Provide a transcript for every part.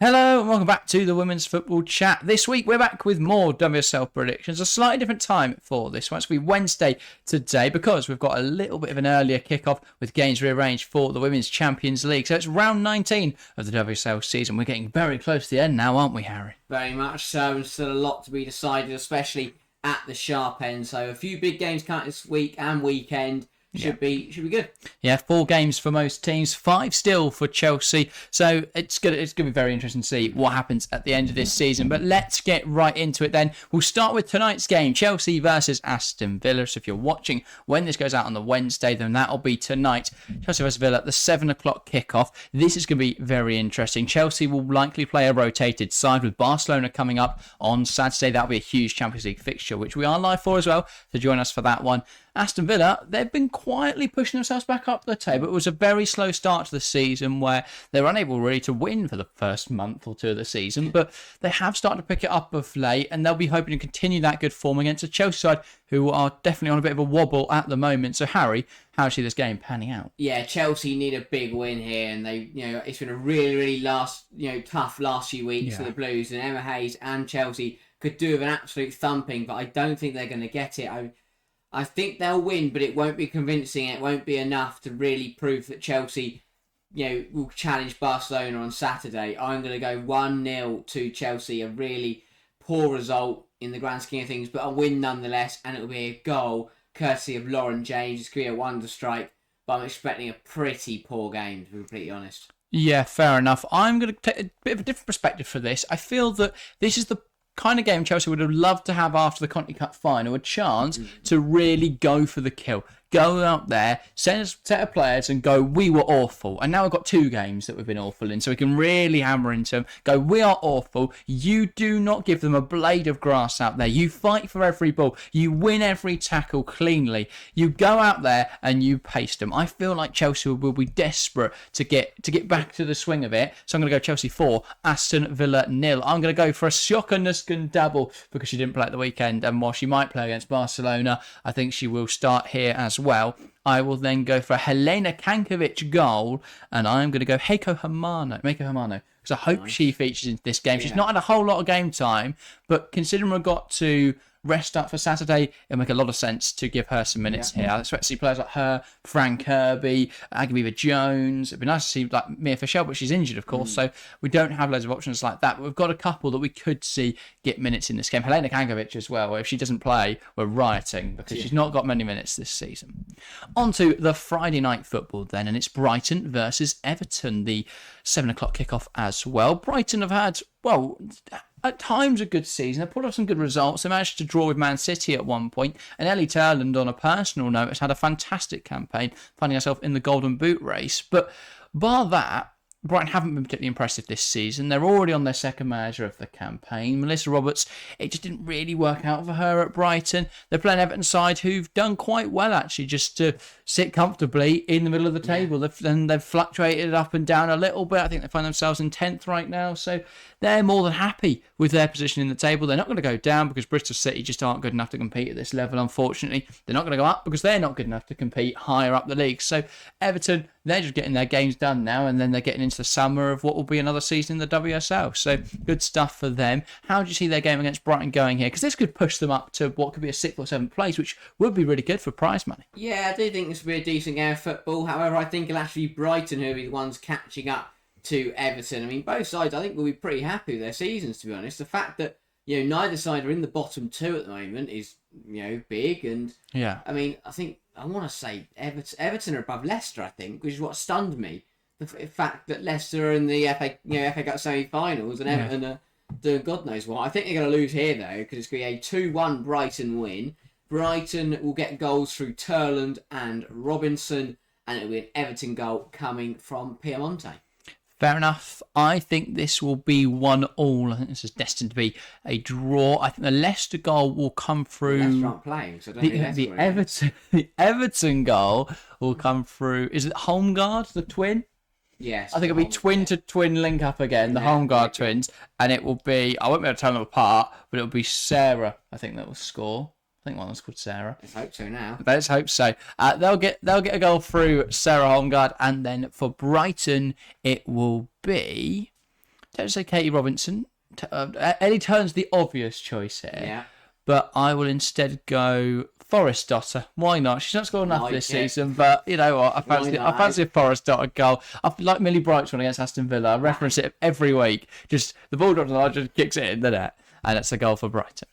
Hello and welcome back to the Women's Football Chat. This week we're back with more WSL predictions. A slightly different time for this one. It's going to be Wednesday today because we've got a little bit of an earlier kickoff with games rearranged for the Women's Champions League. So it's round 19 of the WSL season. We're getting very close to the end now, aren't we, Harry? Very much so, and still a lot to be decided, especially at the sharp end. So a few big games coming this week and weekend. Should be good. Yeah, 4 games for most teams, 5 still for Chelsea. So it's gonna be very interesting to see what happens at the end of this season. But let's get right into it then. We'll start with tonight's game, Chelsea versus Aston Villa. So if you're watching when this goes out on the Wednesday, then that'll be tonight. Chelsea versus Villa at the 7 o'clock kickoff. This is going to be very interesting. Chelsea will likely play a rotated side with Barcelona coming up on Saturday. That'll be a huge Champions League fixture, which we are live for as well. So join us for that one. Aston Villa, they've been quietly pushing themselves back up the table. It was a very slow start to the season where they were unable really to win for the first month or two of the season, but they have started to pick it up of late, and they'll be hoping to continue that good form against a Chelsea side who are definitely on a bit of a wobble at the moment. So Harry, how do you see this game panning out? Yeah, Chelsea need a big win here, and it's been a really tough last few weeks for the Blues, and Emma Hayes and Chelsea could do with an absolute thumping, but I don't think they're going to get it. I think they'll win, but it won't be convincing. It won't be enough to really prove that Chelsea, will challenge Barcelona on Saturday. I'm going to go 1-0 to Chelsea. A really poor result in the grand scheme of things, but a win nonetheless, and it'll be a goal courtesy of Lauren James. It's going to be a wonder strike, but I'm expecting a pretty poor game, to be completely honest. Yeah, fair enough. I'm going to take a bit of a different perspective for this. I feel that this is the kind of game Chelsea would have loved to have after the Conti Cup final, a chance to really go for the kill. Go out there, send a set of players and go, we were awful. And now we've got 2 games that we've been awful in, so we can really hammer into them. Go, we are awful. You do not give them a blade of grass out there. You fight for every ball. You win every tackle cleanly. You go out there and you paste them. I feel like Chelsea will be desperate to get back to the swing of it. So I'm going to go Chelsea 4, Aston Villa 0. I'm going to go for a shocker-nuskin double because she didn't play at the weekend. And while she might play against Barcelona, I think she will start here as well. I will then go for a Helena Kankovic goal, and I'm going to go Mako Hamano, because I hope she features in this game. She's not had a whole lot of game time, but considering we've got to rest up for Saturday, it'll make a lot of sense to give her some minutes here. I expect to see players like her, Fran Kirby, Agatha Jones. It'd be nice to see like Mia Fischel, but she's injured, of course, so we don't have loads of options like that. But we've got a couple that we could see get minutes in this game. Helena Kankovic as well. If she doesn't play, we're rioting because she's not got many minutes this season. On to the Friday night football then, and it's Brighton versus Everton, the 7 o'clock kickoff as well. Brighton have had, at times a good season. They put off some good results. They managed to draw with Man City at one point. And Ellie Turland, on a personal note, has had a fantastic campaign, finding herself in the Golden Boot race. But bar that, Brighton haven't been particularly impressive this season. They're already on their second manager of the campaign. Melissa Roberts, it just didn't really work out for her at Brighton. They're playing Everton side who've done quite well, actually, just to sit comfortably in the middle of the table. They've fluctuated up and down a little bit. I think they find themselves in 10th right now. So they're more than happy with their position in the table. They're not going to go down because Bristol City just aren't good enough to compete at this level, unfortunately. They're not going to go up because they're not good enough to compete higher up the league. So Everton, they're just getting their games done now, and then they're getting into the summer of what will be another season in the WSL. So good stuff for them. How do you see their game against Brighton going here? Because this could push them up to what could be a 6th or 7th place, which would be really good for prize money. Yeah, I do think this will be a decent game of football. However, I think it'll actually be Brighton who will be the ones catching up to Everton. I mean, both sides I think will be pretty happy with their seasons, to be honest. The fact that neither side are in the bottom 2 at the moment is big, and I mean, I want to say Everton are above Leicester, I think, which is what stunned me. The fact that Leicester are in the FA Cup semi-finals and Everton are doing God knows what. I think they're going to lose here though, because it's going to be a 2-1 Brighton win. Brighton will get goals through Turland and Robinson, and it'll be an Everton goal coming from Piemonte. Fair enough. I think this will be 1-1. I think this is destined to be a draw. I think the Leicester goal will come through. Leicester aren't playing, so I don't think the Everton goal will come through. Is it Holmgard, the twin? Yes. I think it'll be twin to twin link up again, the Holmgard twins, and it will be. I won't be able to tell them apart, but it'll be Sarah. I think that will score. I think one was called Sarah. Let's hope so now. Let's hope so. They'll get a goal through Sarah Holmgard, and then for Brighton it will be don't say Katie Robinson. Ellie Turn's the obvious choice here. Yeah. But I will instead go Forrest Dotter. Why not? She's not scored enough this it. season, but you know what? I fancy a Forrest Dotter goal. I like Millie Bright's one against Aston Villa. I reference it every week. Just the ball drops and I just kicks it in the net. And it's a goal for Brighton.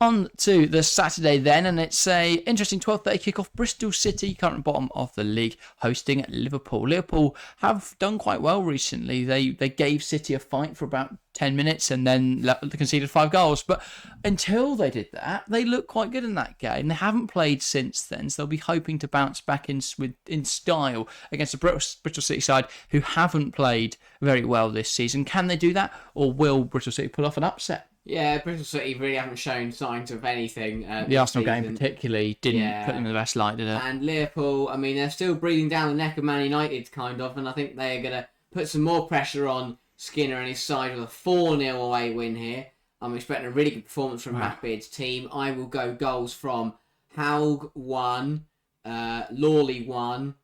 On to the Saturday then, and it's a interesting 12:30 kickoff. Bristol City, current bottom of the league, hosting Liverpool. Liverpool have done quite well recently. They gave City a fight for about 10 minutes and then conceded 5 goals. But until they did that, they looked quite good in that game. They haven't played since then, so they'll be hoping to bounce back in style against the Bristol City side who haven't played very well this season. Can they do that, or will Bristol City pull off an upset? Yeah, Bristol City really haven't shown signs of anything. The Arsenal game particularly didn't put them in the best light, did it? And Liverpool, I mean, they're still breathing down the neck of Man United, kind of, and I think they're going to put some more pressure on Skinner and his side with a 4-0 away win here. I'm expecting a really good performance from Matt Beard's team. I will go goals from Haug 1, Lawley 1,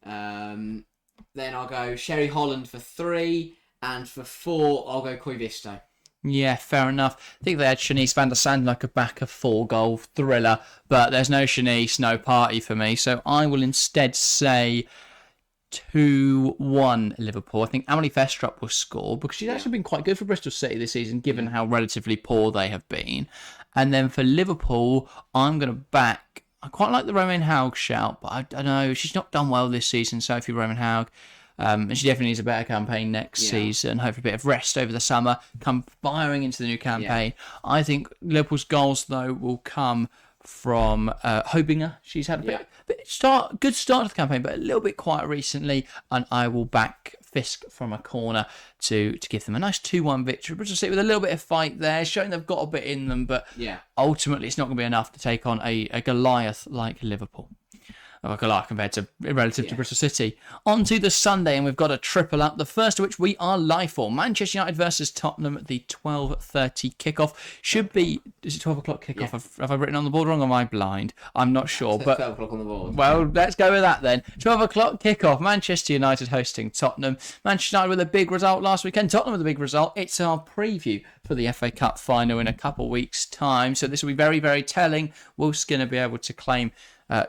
then I'll go Sherry Holland for 3, and for 4, I'll go Koivisto. Yeah, fair enough. I think they had Shanice van der Sanden like a back of 4-goal thriller, but there's no Shanice, no party for me. So I will instead say 2-1 Liverpool. I think Amelie Festrup will score because she's actually been quite good for Bristol City this season, given how relatively poor they have been. And then for Liverpool, I'm going to back. I quite like the Romain Haug shout, but I don't know. She's not done well this season, Sophie Romain Haug. And she definitely needs a better campaign next season. Hopefully a bit of rest over the summer. Come firing into the new campaign. Yeah. I think Liverpool's goals, though, will come from Hobinger. She's had a good start to the campaign, but a little bit quiet recently. And I will back Fisk from a corner to give them a nice 2-1 victory. Bristol City with a little bit of fight there, showing they've got a bit in them. But ultimately, it's not going to be enough to take on a Goliath like Liverpool. Like a lot compared to relative to Bristol City. On to the Sunday, and we've got a triple up. The first of which we are live for. Manchester United versus Tottenham at the 12:30 kickoff. Should be, is it 12 o'clock kickoff? Yeah. Have I written on the board wrong or am I blind? I'm not sure. But 12 o'clock on the board. Well, let's go with that then. 12 o'clock kickoff. Manchester United hosting Tottenham. Manchester United with a big result last weekend. Tottenham with a big result. It's our preview for the FA Cup final in a couple of weeks' time. So this will be very, very telling. Will Skinner be able to claim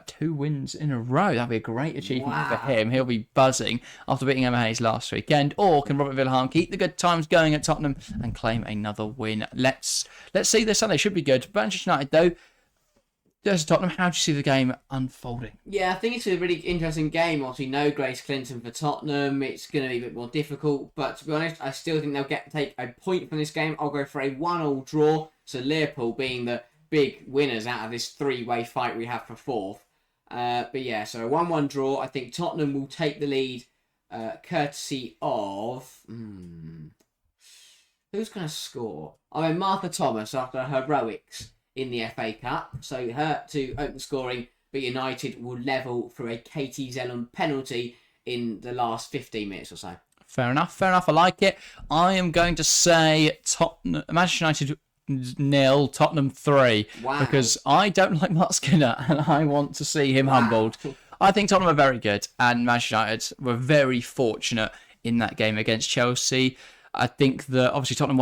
2 wins in a row? That'd be a great achievement for him. He'll be buzzing after beating Emma Hayes last weekend. Or can Robert Villahan keep the good times going at Tottenham and claim another win? Let's see this Sunday. Should be good. Manchester United, though, there's Tottenham. How do you see the game unfolding? Yeah, I think it's a really interesting game. Obviously, no Grace Clinton for Tottenham. It's going to be a bit more difficult. But to be honest, I still think they'll take a point from this game. I'll go for a 1-1 draw. So Liverpool being the big winners out of this 3-way fight we have for 4th. But yeah, so a 1-1 draw. I think Tottenham will take the lead courtesy of... Who's going to score? I mean, Martha Thomas after her heroics in the FA Cup. So her to open scoring, but United will level through a Katie Zelland penalty in the last 15 minutes or so. Fair enough. I like it. I am going to say Manchester United 0, Tottenham 3. Wow. Because I don't like Mark Skinner and I want to see him humbled. I think Tottenham are very good and Manchester United were very fortunate in that game against Chelsea. I think that obviously Tottenham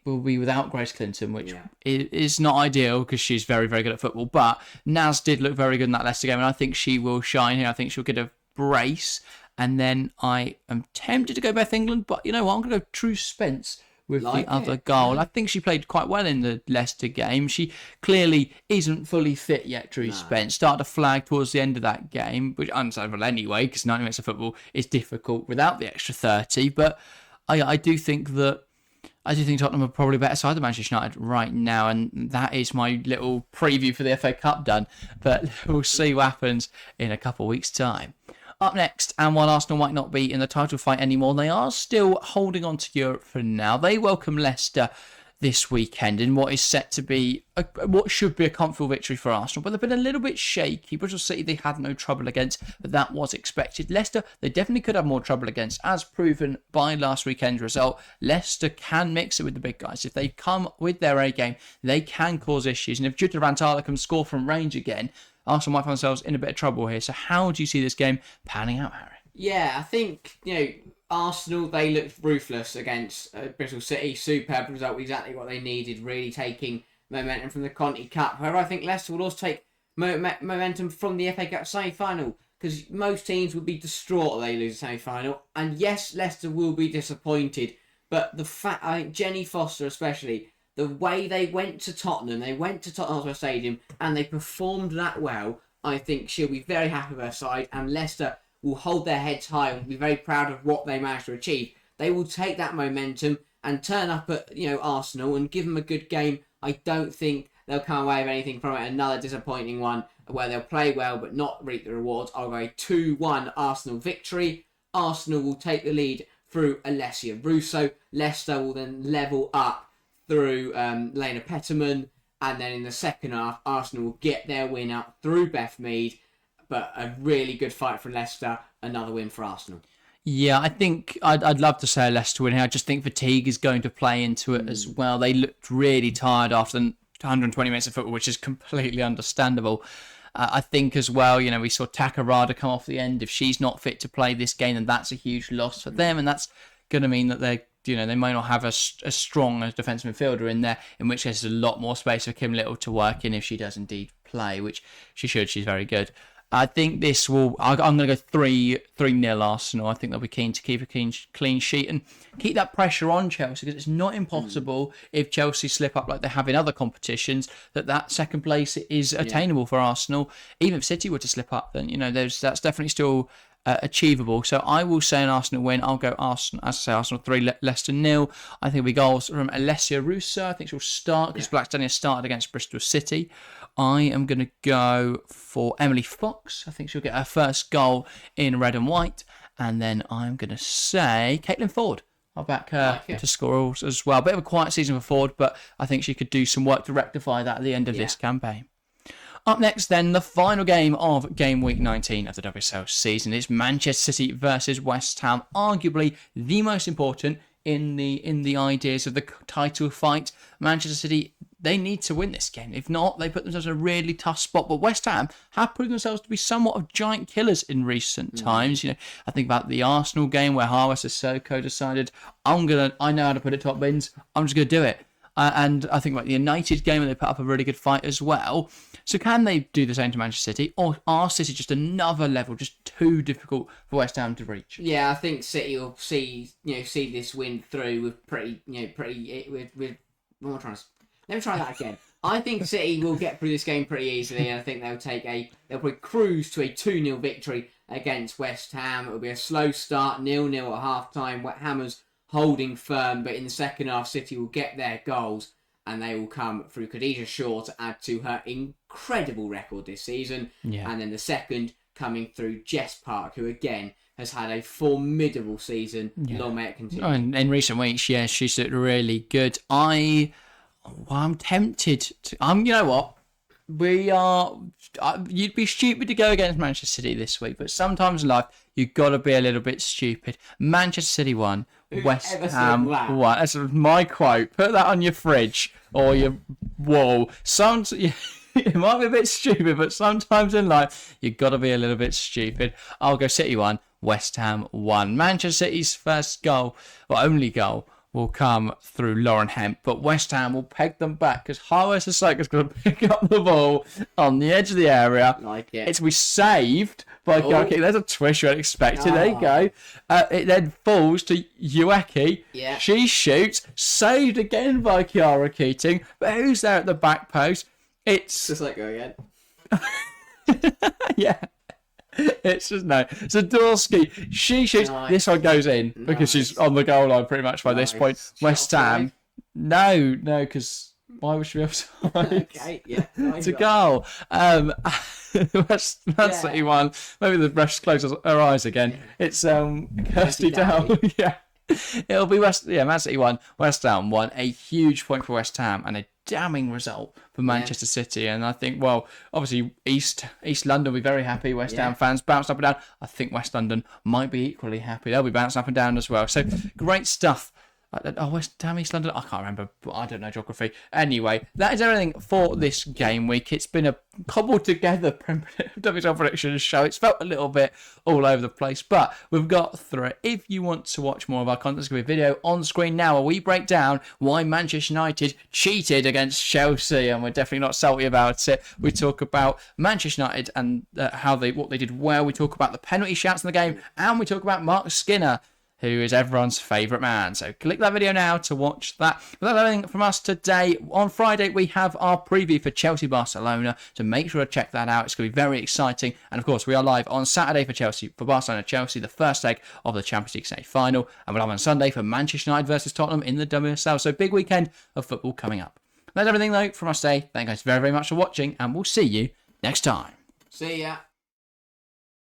will be without Grace Clinton, which is not ideal because she's very, very good at football. But Naz did look very good in that Leicester game, and I think she will shine here. I think she'll get a brace. And then I am tempted to go Beth England, but you know what? I'm going to go True Spence with the other goal. I think she played quite well in the Leicester game. She clearly isn't fully fit yet, True Spence. Started to flag towards the end of that game, which understandable anyway, because 90 minutes of football is difficult without the extra 30. But I do think Tottenham are probably better side than Manchester United right now, and that is my little preview for the FA Cup done. But we'll see what happens in a couple of weeks' time. Up next, and while Arsenal might not be in the title fight anymore, they are still holding on to Europe for now. They welcome Leicester this weekend in what is set to be what should be a comfortable victory for Arsenal, but they've been a little bit shaky. Bristol City they had no trouble against, but that was expected. Leicester they definitely could have more trouble against, as proven by last weekend's result. Leicester can mix it with the big guys. If they come with their A game, they can cause issues, and if Jutta Rantala can score from range again, Arsenal might find themselves in a bit of trouble here. So how do you see this game panning out, Harry? Yeah, I think, Arsenal, they looked ruthless against Bristol City. Superb result, exactly what they needed, really taking momentum from the Conti Cup. However, I think Leicester will also take momentum from the FA Cup semi-final, because most teams would be distraught if they lose the semi-final. And yes, Leicester will be disappointed, but the fact, I think Jenny Foster especially, the way they went to Tottenham Hotspur Stadium, and they performed that well, I think she'll be very happy with her side, and Leicester will hold their heads high and be very proud of what they managed to achieve. They will take that momentum and turn up at Arsenal and give them a good game. I don't think they'll come away with anything from it. Another disappointing one where they'll play well but not reap the rewards. I'll go 2-1 Arsenal victory. Arsenal will take the lead through Alessia Russo. Leicester will then level up through Lena Petterman. And then in the second half, Arsenal will get their win out through Beth Mead. But a really good fight for Leicester. Another win for Arsenal. Yeah, I think I'd love to say a Leicester win here. I just think fatigue is going to play into it as well. They looked really tired after 120 minutes of football, which is completely understandable. I think as well, we saw Takarada come off the end. If she's not fit to play this game, then that's a huge loss for them. And that's going to mean that they might not have as strong a defensive midfielder in there, in which case there's a lot more space for Kim Little to work in if she does indeed play, which she should. She's very good. I think this will... I'm going to go 3-0 Arsenal. I think they'll be keen to keep a clean sheet and keep that pressure on Chelsea, because it's not impossible if Chelsea slip up like they have in other competitions, that second place is attainable for Arsenal. Even if City were to slip up, then, that's definitely still achievable. So I will say an Arsenal win. I'll go Arsenal, as I say, Arsenal 3, Leicester 0. I think it'll be goals from Alessia Russo. I think she'll start, because Blackstone started against Bristol City. I am going to go for Emily Fox. I think she'll get her first goal in red and white. And then I'm going to say Caitlin Ford. I'll back her to score as well. Bit of a quiet season for Ford, but I think she could do some work to rectify that at the end of this campaign. Up next then, the final game of game week 19 of the WSL season is Manchester City versus West Ham. Arguably the most important in the ideas of the title fight. Manchester City, they need to win this game. If not, they put themselves in a really tough spot. But West Ham have proven themselves to be somewhat of giant killers in recent times. I think about the Arsenal game where Hawa Sissoko decided, I know how to put it top bins. I'm just going to do it. And I think about the United game where they put up a really good fight as well. So can they do the same to Manchester City, or are City just another level, just too difficult for West Ham to reach? Yeah, I think City will see this win through with with what am I trying to? Let me try that again. I think City will get through this game pretty easily, and I think they'll probably cruise to a 2-0 victory against West Ham. It'll be a slow start, 0-0 at half time. West Ham's holding firm, but in the second half, City will get their goals, and they will come through Khadija Shaw to add to her incredible record this season. Yeah. And then the second coming through Jess Park, who again has had a formidable season. Yeah. Long may it continue. Oh, in recent weeks, she's looked really good. I'm tempted to... you know what? You'd be stupid to go against Manchester City this week, but sometimes in life, you've got to be a little bit stupid. Manchester City won. West Ham won. That's my quote. Put that on your fridge or your wall. It might be a bit stupid, but sometimes in life, you've got to be a little bit stupid. I'll go City 1, West Ham 1. Manchester City's first goal, or only goal, will come through Lauren Hemp, but West Ham will peg them back because Hawa Sissoko's going to pick up the ball on the edge of the area. Like it. It's to be saved by Goki. There's a twist you unexpected. There you go. It then falls to Ueki. Yeah. She shoots, saved again by Kiara Keating. But who's there at the back post? It's just like go again. Yeah. It's just no. Zadorsky, she shoots. Nice. This one goes in because she's on the goal line pretty much by this point. West Ham, no, because why would she be offside? Okay, yeah, it's a goal. West City won. Maybe the ref closes her eyes again. It's Kirsty Dow. Yeah. It'll be Man City won. West Ham won. A huge point for West Ham and a damning result for Manchester City. And I think, well, obviously East London will be very happy. West Ham fans bounced up and down. I think West London might be equally happy. They'll be bouncing up and down as well. So great stuff West Ham, East London. I can't remember. I don't know geography. Anyway, that is everything for this game week. It's been a cobbled together WSL Predictions show. It's felt a little bit all over the place, but we've got through it. If you want to watch more of our content, there's going to be a video on screen now where we break down why Manchester United cheated against Chelsea, and we're definitely not salty about it. We talk about Manchester United and what they did well. We talk about the penalty shouts in the game, and we talk about Mark Skinner, who is everyone's favourite man. So click that video now to watch that. But that's everything from us today. On Friday, we have our preview for Chelsea-Barcelona, so make sure to check that out. It's going to be very exciting. And of course, we are live on Saturday for Barcelona-Chelsea, the first leg of the Champions League semi-final. And we're live on Sunday for Manchester United versus Tottenham in the WSL. So big weekend of football coming up. That's everything, though, from us today. Thank you guys very, very much for watching, and we'll see you next time. See ya.